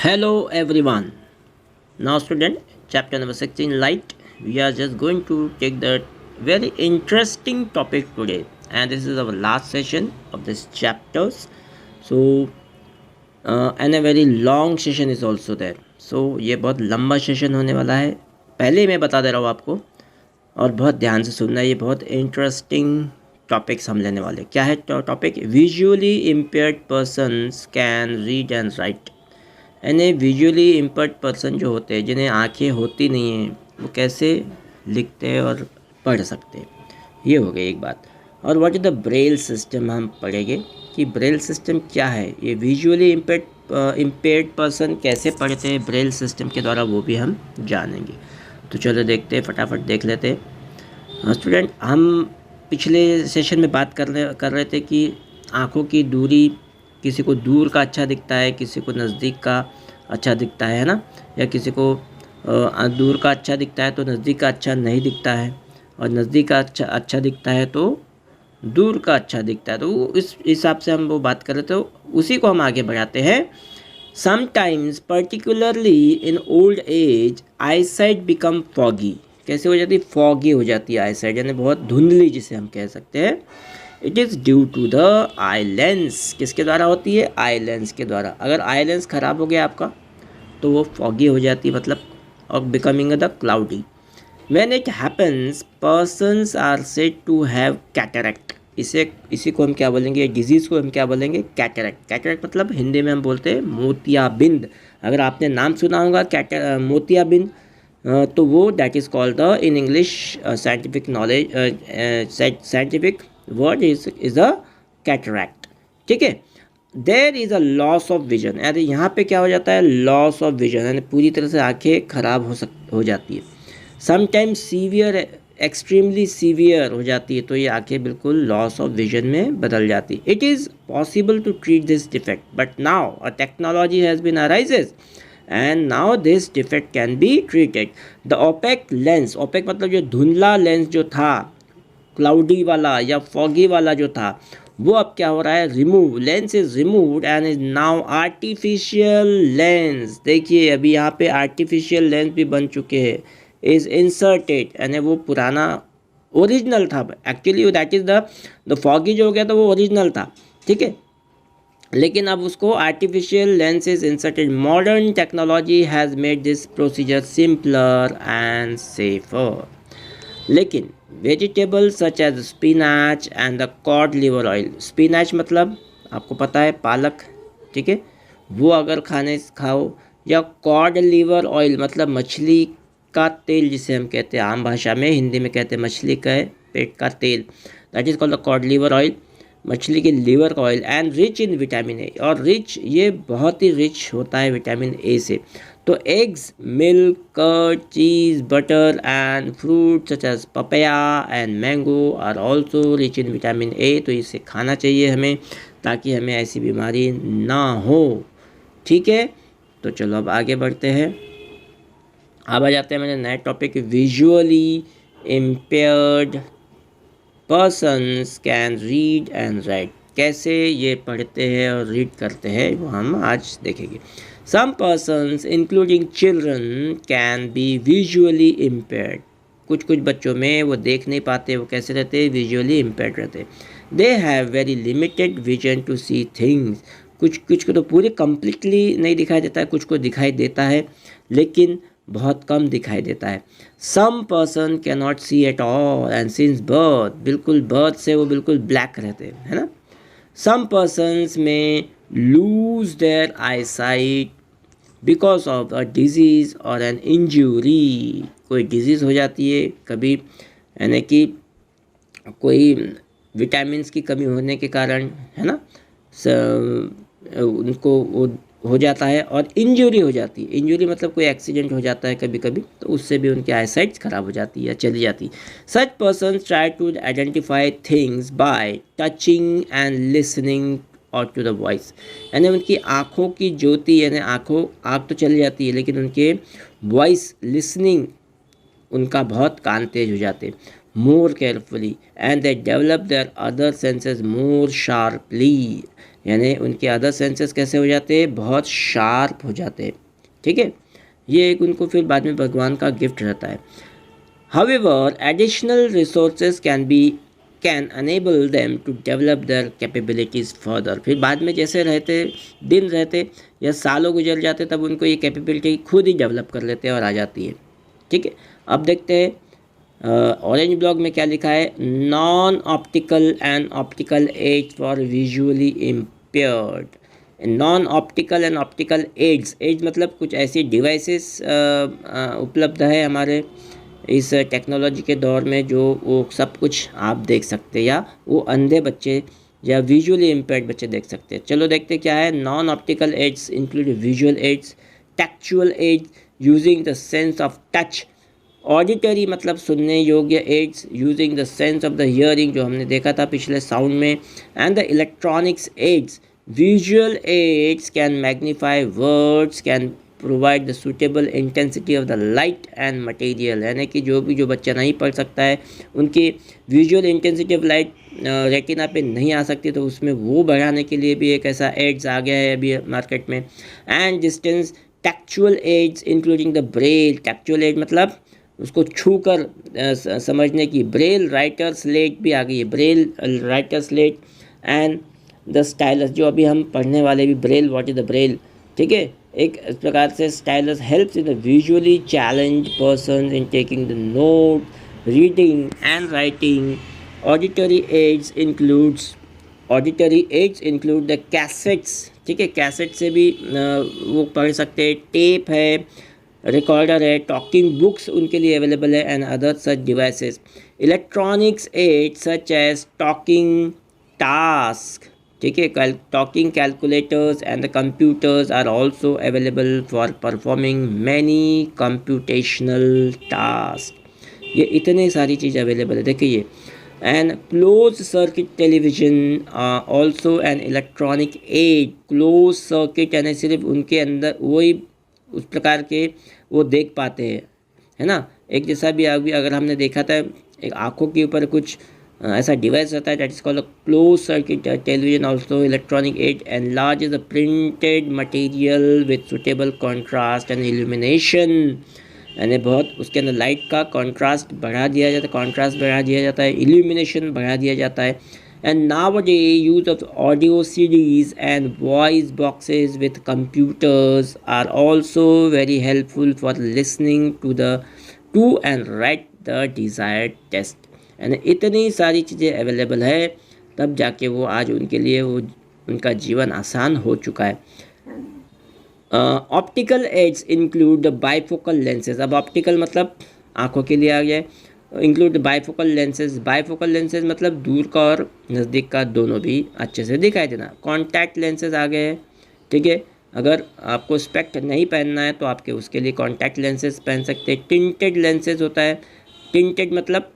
Hello everyone. Now student, chapter number 16 light. We are just going to take that very interesting topic today and this is our last session of this chapters. So and a very long session is also there. So ये बहुत लंबा session होने वाला है. पहले ही मैं बता दे रहा हूँ आपको और बहुत ध्यान से सुनना. ये बहुत इंटरेस्टिंग टॉपिक्स हम लेने वाले. क्या है topic? Visually impaired persons can read and right. यानी विजुअली इम्पेयर्ड पर्सन जो होते हैं, जिन्हें आंखें होती नहीं हैं, वो कैसे लिखते हैं और पढ़ सकते हैं. ये हो गई एक बात. और what is the braille system हम पढ़ेंगे कि ब्रेल सिस्टम क्या है. ये विजुअली इम्पेयर्ड पर्सन कैसे पढ़ते हैं ब्रेल सिस्टम के द्वारा, वो भी हम जानेंगे. तो चलो देखते हैं, फटाफट देख लेते हैं. स्टूडेंट, हम पिछले सेशन में बात कर रहे थे कि आँखों की दूरी, किसी को दूर का अच्छा दिखता है, किसी को नज़दीक का अच्छा दिखता है ना, या किसी को दूर का अच्छा दिखता है तो नज़दीक का अच्छा नहीं दिखता है, और नज़दीक का अच्छा दिखता है तो दूर का अच्छा दिखता है. तो इस हिसाब से हम वो बात कर रहे थे, तो उसी को हम आगे बढ़ाते हैं. Sometimes particularly in old age eyesight become foggy. कैसे हो जाती है? फॉगी हो जाती है आई साइट, यानी बहुत धुंधली जिसे हम कह सकते हैं. It is due to the eye lens. किसके द्वारा होती है? आई लेंस के द्वारा. अगर आई लेंस ख़राब हो गया आपका तो वो फॉगी हो जाती है, मतलब और becoming the cloudy. When it happens persons are said to have cataract. इसी को हम क्या बोलेंगे? डिजीज़ को हम क्या बोलेंगे? कैटरैक्ट. कैटरैक्ट मतलब हिंदी में हम बोलते हैं मोतियाबिंद. अगर आपने नाम सुना होगा मोतियाबिंद, तो वो that is called the in English scientific knowledge scientific word is a cataract. ठीक है. There is a loss of vision. यानी यहाँ पे क्या हो जाता है? लॉस ऑफ विजन, यानी पूरी तरह से आंखें खराब हो जाती है. समटाइम्स सीवियर, एक्सट्रीमली सीवियर हो जाती है, तो ये आंखें बिल्कुल लॉस ऑफ विजन में बदल जाती है. It is possible to treat this defect but now a technology has been arises and now this defect can be treated. The opaque lens. Opaque मतलब जो धुंधला लेंस जो था, क्लाउडी वाला या फॉगी वाला जो था, वो अब क्या हो रहा है? Remove. Lens is removed and is now artificial lens. देखिए अभी यहाँ पे आर्टिफिशियल लेंस भी बन चुके हैं. इज इंसर्टेड, यानी वो पुराना ओरिजिनल था actually. That is the foggy जो हो गया था वो ओरिजिनल था. ठीक है, लेकिन अब उसको artificial lens is inserted. Modern technology has made this procedure simpler and safer. लेकिन vegetable such as spinach and the cod liver oil. Spinach मतलब आपको पता है पालक, ठीक है, वो अगर खाओ, या कॉड लिवर ऑयल मतलब मछली का तेल जिसे हम कहते हैं आम भाषा में, हिंदी में कहते हैं मछली का पेट का तेल, that is called the cod liver oil, मछली के लीवर का oil. And rich in vitamin ए. और रिच, ये बहुत ही रिच होता है विटामिन ए से. तो eggs, milk, curd, cheese, butter and fruit such as papaya and mango are also rich in vitamin A. तो इसे खाना चाहिए हमें ताकि हमें ऐसी बीमारी ना हो. ठीक है, तो चलो अब आगे बढ़ते हैं. अब आ जाते हैं मेरे नए topic, visually impaired persons can read and right. कैसे ये पढ़ते हैं और रीड करते हैं वो हम आज देखेंगे. Some persons including children can be visually impaired. कुछ बच्चों में वो देख नहीं पाते. वो कैसे रहते हैं? विजुअली इम्पेयर्ड रहते हैं. They have very limited vision to see things. कुछ को तो पूरे कम्प्लीटली नहीं दिखाई देता है, कुछ को दिखाई देता है लेकिन बहुत कम दिखाई देता है. Some person can not see at all and since birth. बिल्कुल बर्थ से वो बिल्कुल ब्लैक रहते हैं, है ना. सम पर्सन्स में lose their eyesight because of a disease और एन इंजरी. कोई डिजीज़ हो जाती है कभी, यानी कि कोई विटामिन्स की कमी होने के कारण, है ना, उनको वो हो जाता है, और इंजरी हो जाती है. इंजरी मतलब कोई एक्सीडेंट हो जाता है कभी कभी, तो उससे भी उनकी आईसाइट खराब हो जाती है या चली जाती है. Such person try to identify things by touching and listening और टू द वॉइस. यानी उनकी आँखों की ज्योति, यानी आँख तो चली जाती है लेकिन उनके वॉइस, लिसनिंग, उनका बहुत कान तेज हो जाते. More carefully and they develop their other senses more sharply. यानी उनके अदर सेंसेस कैसे हो जाते हैं, बहुत शार्प हो जाते हैं, ठीक है। ये एक उनको फिर बाद में भगवान का गिफ्ट रहता है। However additional resources can enable them to develop their capabilities further. फिर बाद में जैसे रहते दिन रहते या सालों गुजर जाते तब उनको ये कैपेबिलिटी खुद ही डेवलप कर लेते हैं और आ जाती है, ठीक है। अब देखते हैं ऑरेंज ब्लॉक में क्या लिखा है, non optical and optical aids for visually impaired. Non optical and optical aids मतलब कुछ ऐसी डिवाइसेस उपलब्ध है हमारे इस टेक्नोलॉजी के दौर में जो वो सब कुछ आप देख सकते हैं या वो अंधे बच्चे या विजुअली इम्पेयर्ड बच्चे देख सकते हैं। चलो देखते क्या है। Non optical aids include visual aids, textual aids using the sense of touch, auditory मतलब सुनने योग्य aids using the sense of the hearing जो हमने देखा था पिछले साउंड में, and the electronics aids. Visual aids can magnify words, can provide the suitable intensity of the light and material, यानी कि जो बच्चा नहीं पढ़ सकता है उनकी visual intensity of light retina पे नहीं आ सकती, तो उसमें वो बढ़ाने के लिए भी एक ऐसा एड्स आ गया है अभी मार्केट में। And distance textual aids including the braille. Textual aid मतलब उसको छू कर समझने की। ब्रेल राइटर स्लेट भी आ गई है, braille writer slate and the stylus, जो अभी हम पढ़ने वाले भी braille, what is the braille, ठीक है। एक इस प्रकार से stylus helps in the visually challenge person in taking the note, reading and writing. Auditory aids include the cassettes, ठीक है। कैसेट से भी वो पढ़ सकते हैं। टेप है, रिकॉर्डर है, टॉकिंग बुक्स उनके लिए अवेलेबल है and other such devices. Electronics aid such as talking task, ठीक है। Talking calculators and the computers are also available for performing many computational task. ये इतने सारी चीज़ अवेलेबल है, देखिए ये। And close circuit television also an electronic aid. Close circuit यानी सिर्फ उनके अंदर वही उस प्रकार के वो देख पाते हैं, है ना। एक जैसा भी अभी अगर हमने देखा था एक आँखों के ऊपर कुछ ऐसा डिवाइस रहता है that is called close circuit television also electronic aid enlarges the printed material with suitable contrast and illumination, यानी बहुत उसके अंदर लाइट का कॉन्ट्रास्ट बढ़ा दिया जाता है, इल्यूमिनेशन बढ़ा दिया जाता है। And nowadays, use of audio CDs and voice boxes with computers are also very helpful for listening to and write the desired text. यानी इतनी सारी चीज़ें अवेलेबल है तब जाके वो आज उनके लिए वो उनका जीवन आसान हो चुका है। Optical aids include the bifocal lenses. अब ऑप्टिकल मतलब आँखों के लिए आ गया है। Include bifocal lenses. Bifocal lenses मतलब दूर का और नज़दीक का दोनों भी अच्छे से दिखाई देना। कॉन्टैक्ट लेंसेज आ गए हैं, ठीक है। अगर आपको स्पेक्ट नहीं पहनना है तो आपके उसके लिए कॉन्टैक्ट लेंसेज पहन सकते हैं। टिंटेड लेंसेज होता है। टिंटेड मतलब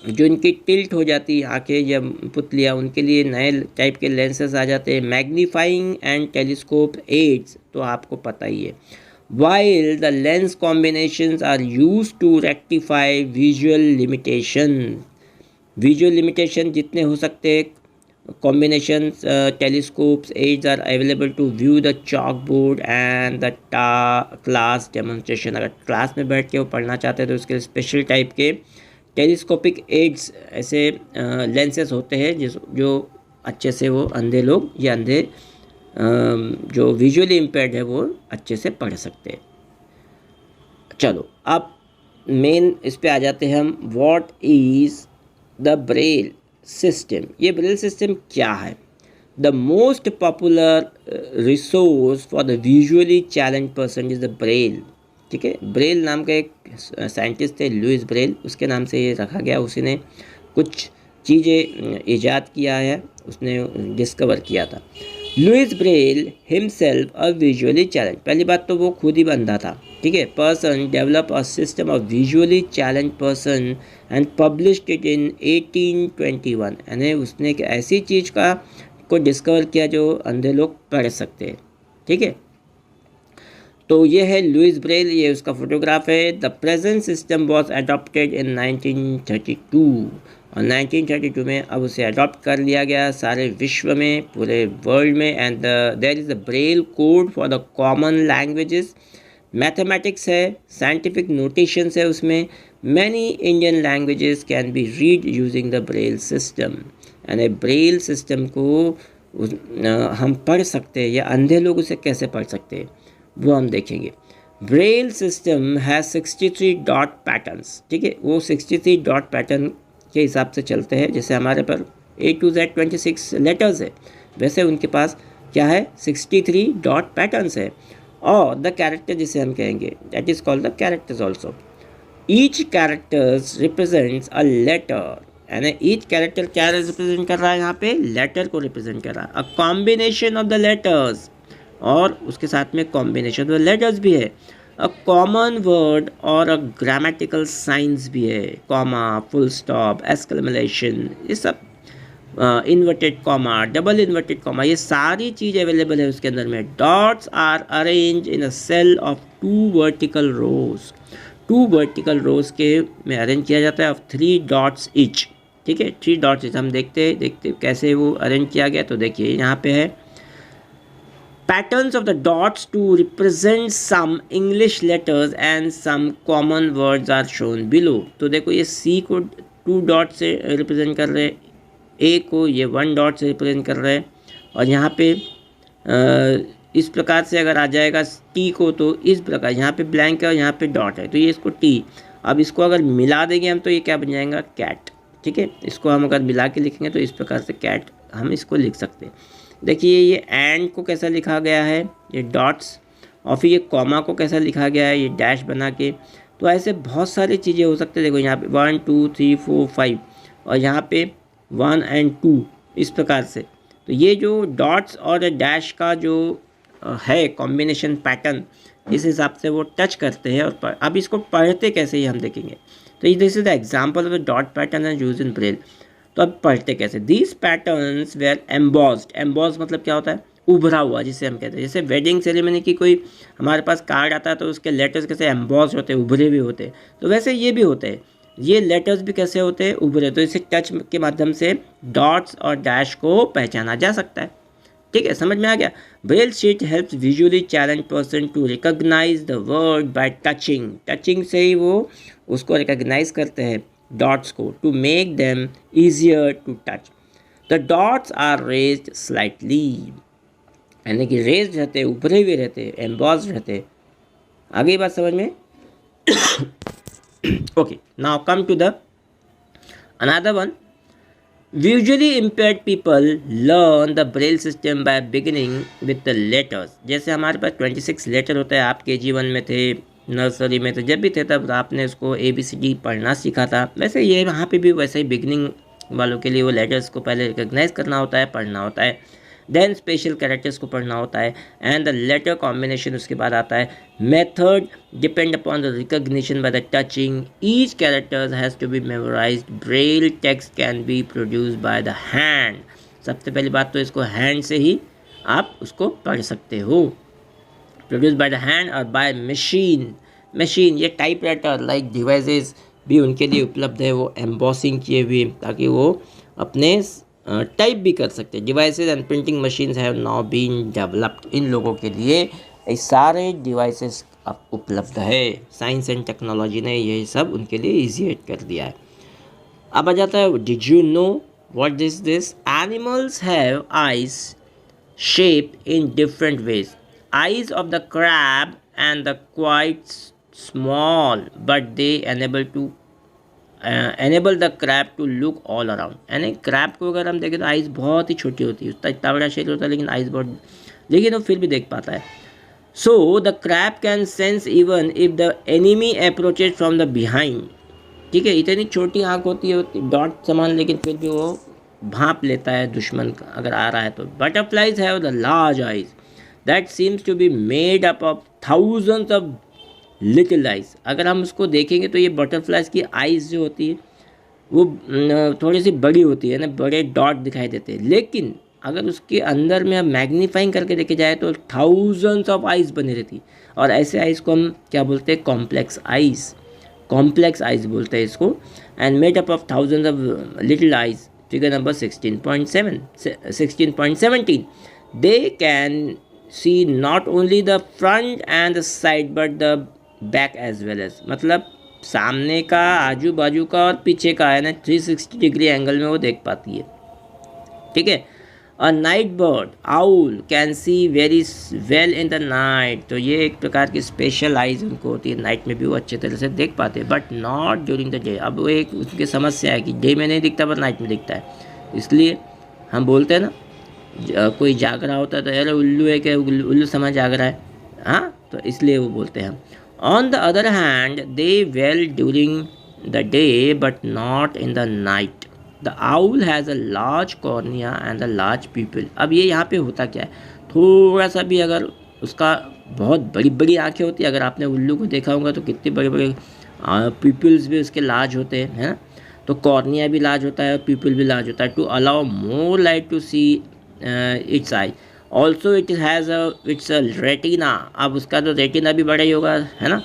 जो इनकी टिल्ट हो जाती है आँखें या पुतलियाँ, उनके लिए नए टाइप के लेंसेज आ जाते हैं। मैग्नीफाइंग एंड टेलीस्कोप एड्स तो आपको पता ही है। While the lens combinations are used to rectify visual limitation, visual limitation जितने हो सकते हैं combinations, telescopes aids are available to view the chalkboard and the class demonstration। अगर क्लास में बैठ के वो पढ़ना चाहते हैं तो उसके स्पेशल टाइप के टेलीस्कोपिक एड्स ऐसे लेंसेज होते हैं जो अच्छे से वो अंधे लोग या अंधे जो विजुअली इम्पेयर्ड है वो अच्छे से पढ़ सकते हैं। चलो अब मेन इस पे आ जाते हैं हम। What is the braille system. ये ब्रेल सिस्टम क्या है? The most popular resource for the visually challenge person is the braille, ठीक है। ब्रेल नाम का एक साइंटिस्ट थे लुइस ब्रेल, उसके नाम से ये रखा गया। उसी ने कुछ चीज़ें ईजाद किया है, उसने डिस्कवर किया था। Louis Braille himself a visually challenge. पहली बात तो वो खुद ही बंधा था, ठीक है। Person develop a system of visually challenge person and published it in 1821। यानी उसने एक ऐसी चीज़ को डिस्कवर किया जो अंधे लोग पढ़ सकते हैं, ठीक है। तो ये है लुइस ब्रेल, ये उसका फोटोग्राफ है। The present system was adopted in 1932 और 1932 में अब उसे अडॉप्ट कर लिया गया सारे विश्व में, पूरे वर्ल्ड में। And there is a braille code for the common languages. Mathematics है, साइंटिफिक नोटेशंस है उसमें। Many Indian languages can be read using the braille system. यानी ब्रेल सिस्टम को हम पढ़ सकते हैं, या अंधे लोग उसे कैसे पढ़ सकते हैं वो हम देखेंगे। ब्रेल सिस्टम है 63 डॉट पैटर्न्स, ठीक है, वो 63 डॉट पैटर्न के हिसाब से चलते हैं। जैसे हमारे पर A to Z 26 लेटर्स है, वैसे उनके पास क्या है 63 डॉट पैटर्न्स है। और द कैरेक्टर जिसे हम कहेंगे that is called the characters also. Each characters represents a letter, यानी ईच कैरेक्टर क्या रिप्रेजेंट कर रहा है, यहाँ पे लेटर को रिप्रेजेंट कर रहा है। A combination of the letters, और उसके साथ में कॉम्बिनेशन ऑफ द लेटर्स भी है। अ कॉमन वर्ड और अ ग्रामेटिकल साइंस भी है, कॉमा, फुल स्टॉप, एक्सक्लेमेशन, ये सब, inverted comma, double inverted comma, ये सारी चीज़ अवेलेबल है उसके अंदर में। Dots are arrange in a cell of 2 vertical rows, 2 vertical rows के में अरेंज किया जाता है ऑफ 3 डॉट्स ईच, ठीक है, 3 डॉट्स ईच। हम देखते कैसे वो अरेंज किया गया। तो देखिए यहाँ पे है patterns of the dots to represent some English letters and some common words are shown below। तो देखो ये C को 2 डॉट से रिप्रेजेंट कर रहे हैं, A को ये 1 डॉट से रिप्रेजेंट कर रहे हैं, और यहाँ पे इस प्रकार से अगर आ जाएगा T को तो इस प्रकार, यहाँ पे ब्लैंक है और यहाँ पे डॉट है तो ये इसको T। अब इसको अगर मिला देंगे हम तो ये क्या बन जाएगा कैट, ठीक है। इसको हम अगर मिला के लिखेंगे तो इस प्रकार से कैट हम इसको लिख सकते हैं। देखिए ये एंड को कैसा लिखा गया है, ये डॉट्स, और फिर ये कॉमा को कैसा लिखा गया है, ये डैश बना के। तो ऐसे बहुत सारी चीज़ें हो सकती है। देखो यहाँ पे 1 2 3 4 5 और यहाँ पे 1 और 2 इस प्रकार से। तो ये जो डॉट्स और डैश का जो है कॉम्बिनेशन पैटर्न, इस हिसाब से वो टच करते हैं। और अब इसको पढ़ते कैसे ये हम देखेंगे। तो this is the example of the dot pattern and use in braille. तो अब पढ़ते कैसे। These patterns were embossed, emboss मतलब क्या होता है, उभरा हुआ, जिसे हम कहते हैं। जैसे वेडिंग सेरेमनी की कोई हमारे पास कार्ड आता है तो उसके लेटर्स कैसे एम्बॉस्ड होते हैं, उभरे हुए होते हैं। तो वैसे ये भी होते हैं, ये लेटर्स भी कैसे होते हैं, उभरे। तो इसे टच के माध्यम से डॉट्स और डैश को पहचाना जा सकता है। ठीक है, समझ में आ गया। Braille sheet helps visually challenge person to recognise the word by touching, touching से ही वो उसको रिकॉग्नाइज करते हैं डॉट्स को, to make them easier to touch. The dots are raised slightly, यानी कि रेज्ड रहते, उभरे हुए रहते, एम्बॉस्ड रहते। आगे बात समझ में। Okay, now come to the another one. Visually impaired people learn the braille system by beginning with the letters। जैसे हमारे पास 26 लेटर होता है, आप KG1 में थे, नर्सरी में थे, जब भी थे तब आपने उसको ABCD पढ़ना सीखा था। वैसे ये यहाँ पे भी वैसे ही बिगिनिंग वालों के लिए वो लेटर्स को पहले रिकॉग्नाइज करना होता है, पढ़ना होता है, देन स्पेशल कैरेक्टर्स को पढ़ना होता है, एंड द लेटर कॉम्बिनेशन उसके बाद आता है। Method depend upon the recognition by the touching, each characters has to be memorised, braille text can be produce by the hand. सबसे पहली बात तो इसको हैंड से ही आप उसको पढ़ सकते हो, प्रोड्यूस बाय द हैंड और बाय मशीन। मशीन ये टाइपराइटर लाइक डिवाइसेस भी उनके लिए उपलब्ध है, वो एम्बॉसिंग किए हुए, ताकि वो अपने टाइप भी कर सकते हैं। Devices and printing machines have now been developed, इन लोगों के लिए ये सारे डिवाइसेस अब उपलब्ध है। साइंस एंड टेक्नोलॉजी ने ये सब उनके लिए ईजी कर दिया है। अब आ जाता है, did you know what is this. Animals have eyes shape in different ways. Eyes of the crab and the quite small but they enable the crab to look all around. यानी crab को अगर हम देखें तो eyes बहुत ही छोटी होती है, उसका इतना बड़ा शरीर होता है लेकिन आइज़ बहुत, लेकिन वो फिर भी देख पाता है। So the crab can sense even if the enemy approaches from the behind. ठीक है, इतनी छोटी आँख होती है डॉट समान, लेकिन फिर भी वो भांप लेता है दुश्मन का अगर आ रहा है तो। Butterflies have the large eyes that seems to be made up of thousands of little eyes. अगर हम उसको देखेंगे तो ये बटरफ्लाइज की आइज़ जो होती है वो थोड़ी सी बड़ी होती है ना, बड़े डॉट दिखाई देते हैं, लेकिन अगर उसके अंदर में हम मैग्नीफाइंग करके देखे जाए तो थाउजेंड्स ऑफ आइज़ बनी रहती। और ऐसे आइज़ को हम क्या बोलते हैं, कॉम्प्लेक्स आइज़। कॉम्प्लेक्स आइज बोलते हैं इसको, and made up of thousand of little eyes. Figure number 16.17. They can see not only the front and the side but the back as well as. मतलब सामने का, आजू बाजू का और पीछे का है ना, 360 डिग्री एंगल में वो देख पाती है. ठीक है. A night bird owl can see very well in the night. तो ये एक प्रकार की स्पेशल आइज उनको होती है, नाइट में भी वो अच्छे तरह से देख पाते हैं, but not during the day. अब वो एक उसकी समस्या है कि डे में नहीं दिखता पर नाइट में दिखता है. इसलिए हम बोलते हैं ना, कोई जाग रहा होता है तो यार उल्लू है क्या, उल्लू समझ जाग रहा है. हाँ, तो इसलिए वो बोलते हैं. On the other hand they well during the day but not in the night. The owl has a large cornea and a large people. अब ये यहाँ पे होता क्या है, थोड़ा सा भी अगर उसका बहुत बड़ी बड़ी आँखें होती है, अगर आपने उल्लू को देखा होगा तो कितने बड़े बड़े पीपल्स भी उसके लार्ज होते हैं, है ना. तो कॉर्निया भी लार्ज होता है और पीपल भी लार्ज होता है, to allow more light to see its eye. Also it has its retina. अब उसका तो रेटिना भी बड़ा ही होगा, है ना.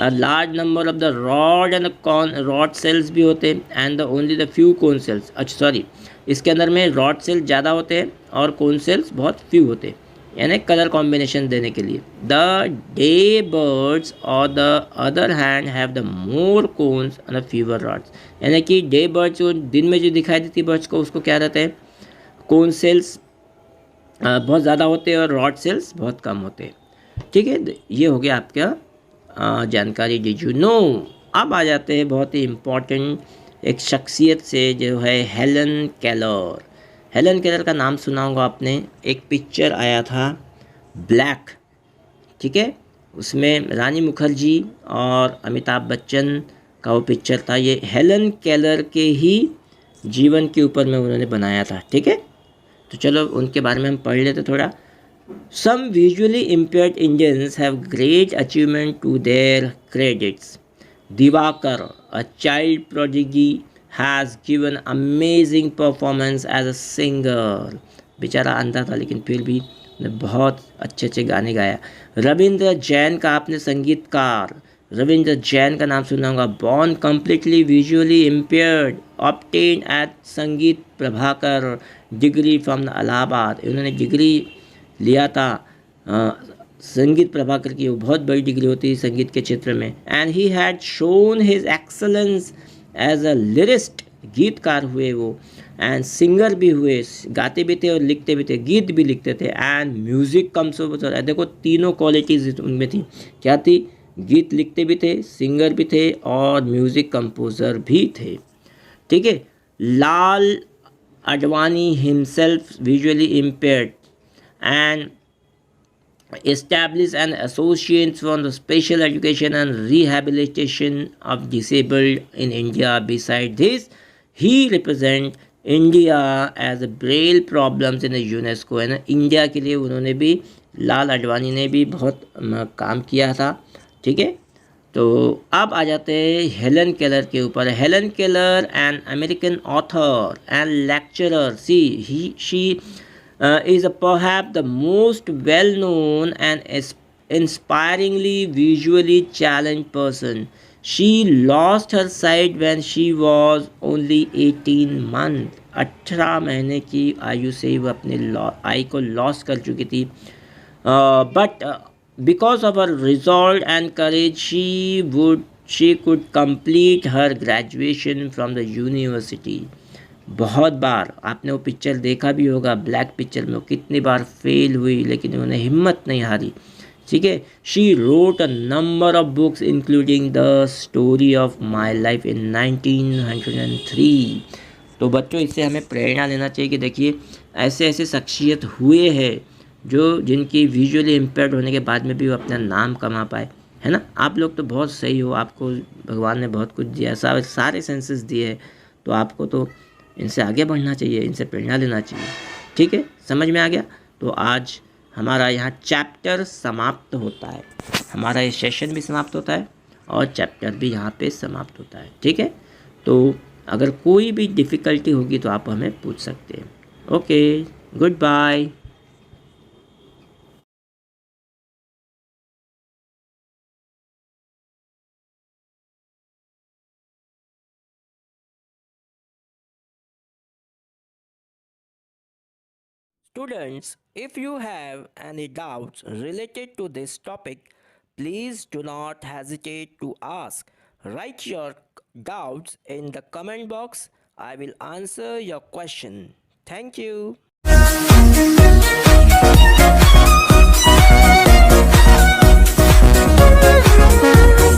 Large number of the rod and cone rod cells भी होते हैं, and the only the few cone cells. अच्छा सॉरी, इसके अंदर में रॉड सेल्स ज़्यादा होते हैं और कोन सेल्स बहुत फ्यू होते हैं, यानी कलर कॉम्बिनेशन देने के लिए. द डे बर्ड्स और the other hand have the more cones and fewer rods. यानी कि डे बर्ड्स जो दिन में जो दिखाई देती बर्ड्स को, उसको क्या रहते हैं, कोन सेल्स बहुत ज़्यादा होते हैं और रॉड सेल्स बहुत कम होते हैं. ठीक है, ये हो गया आपका जानकारी. Did you no. अब आ जाते हैं बहुत ही इम्पॉर्टेंट एक शख्सियत से, जो है हेलन केलर. हेलन केलर का नाम सुना होगा आपने. एक पिक्चर आया था ब्लैक, ठीक है, उसमें रानी मुखर्जी और अमिताभ बच्चन का वो पिक्चर था. ये हेलन केलर के ही जीवन के ऊपर में उन्होंने बनाया था. ठीक है, तो चलो उनके बारे में हम पढ़ लेते थोड़ा. Some visually impaired Indians have great achievement to their credits. Divakar, a child prodigy, has given amazing performance as a singer. बेचारा अंधा था लेकिन फिर भी ने बहुत अच्छे अच्छे गाने गाया. रविंद्र जैन का आपने संगीतकार, रविंद्र जैन का नाम सुना होगा. Born completely visually impaired, obtain at Sangeet Prabhakar degree from the Allahabad. इन्होंने डिग्री लिया था संगीत प्रभाकर की, वो बहुत बड़ी डिग्री होती है संगीत के क्षेत्र में. And he had shown his excellence as a lyricist. गीतकार हुए वो, एंड सिंगर भी हुए, गाते भी थे और लिखते भी थे, गीत भी लिखते थे. And music composer. देखो तीनों क्वालिटीज़ उनमें थी. क्या थी, गीत लिखते भी थे, सिंगर भी थे और म्यूज़िक कंपोजर भी थे. ठीक है. Lal Advani himself visually impaired and establish an association for the special education and rehabilitation of disabled in India. Beside this, he represent India as a braille problems in the UNESCO. है ना, India के लिए उन्होंने भी, लाल अडवाणी ने भी बहुत काम किया था. ठीक है, तो अब आ जाते हैं हेलन केलर के ऊपर. Helen Keller an American author and lecturer. She is perhaps the most well-known and inspiringly visually challenged person. She lost her sight when she was only 18 months. 18 महीने की आयु से ही वो अपने आई को लॉस कर चुकी थी. But because of her resolve and courage, she could complete her graduation from the university. बहुत बार आपने वो पिक्चर देखा भी होगा, ब्लैक पिक्चर में वो कितनी बार फेल हुई लेकिन उन्होंने हिम्मत नहीं हारी. ठीक है. She wrote a number of books including the story of my life in 1903. तो बच्चों, इससे हमें प्रेरणा लेना चाहिए कि देखिए ऐसे ऐसे शख्सियत हुए हैं जो जिनकी विजुअली इम्पेयर्ड होने के बाद में भी वो अपना नाम कमा पाए, है ना. आप लोग तो बहुत सही हो, आपको भगवान ने बहुत कुछ दिया, सारे सेंसेस दिए हैं, तो आपको तो इनसे आगे बढ़ना चाहिए, इनसे प्रेरणा लेना चाहिए. ठीक है, समझ में आ गया. तो आज हमारा यहाँ चैप्टर समाप्त होता है, हमारा ये सेशन भी समाप्त होता है और चैप्टर भी यहाँ पे समाप्त होता है. ठीक है, तो अगर कोई भी डिफ़िकल्टी होगी तो आप हमें पूछ सकते हैं. Okay, good bye. Students, if you have any doubts related to this topic, please do not hesitate to ask. Write your doubts in the comment box. I will answer your question. Thank you.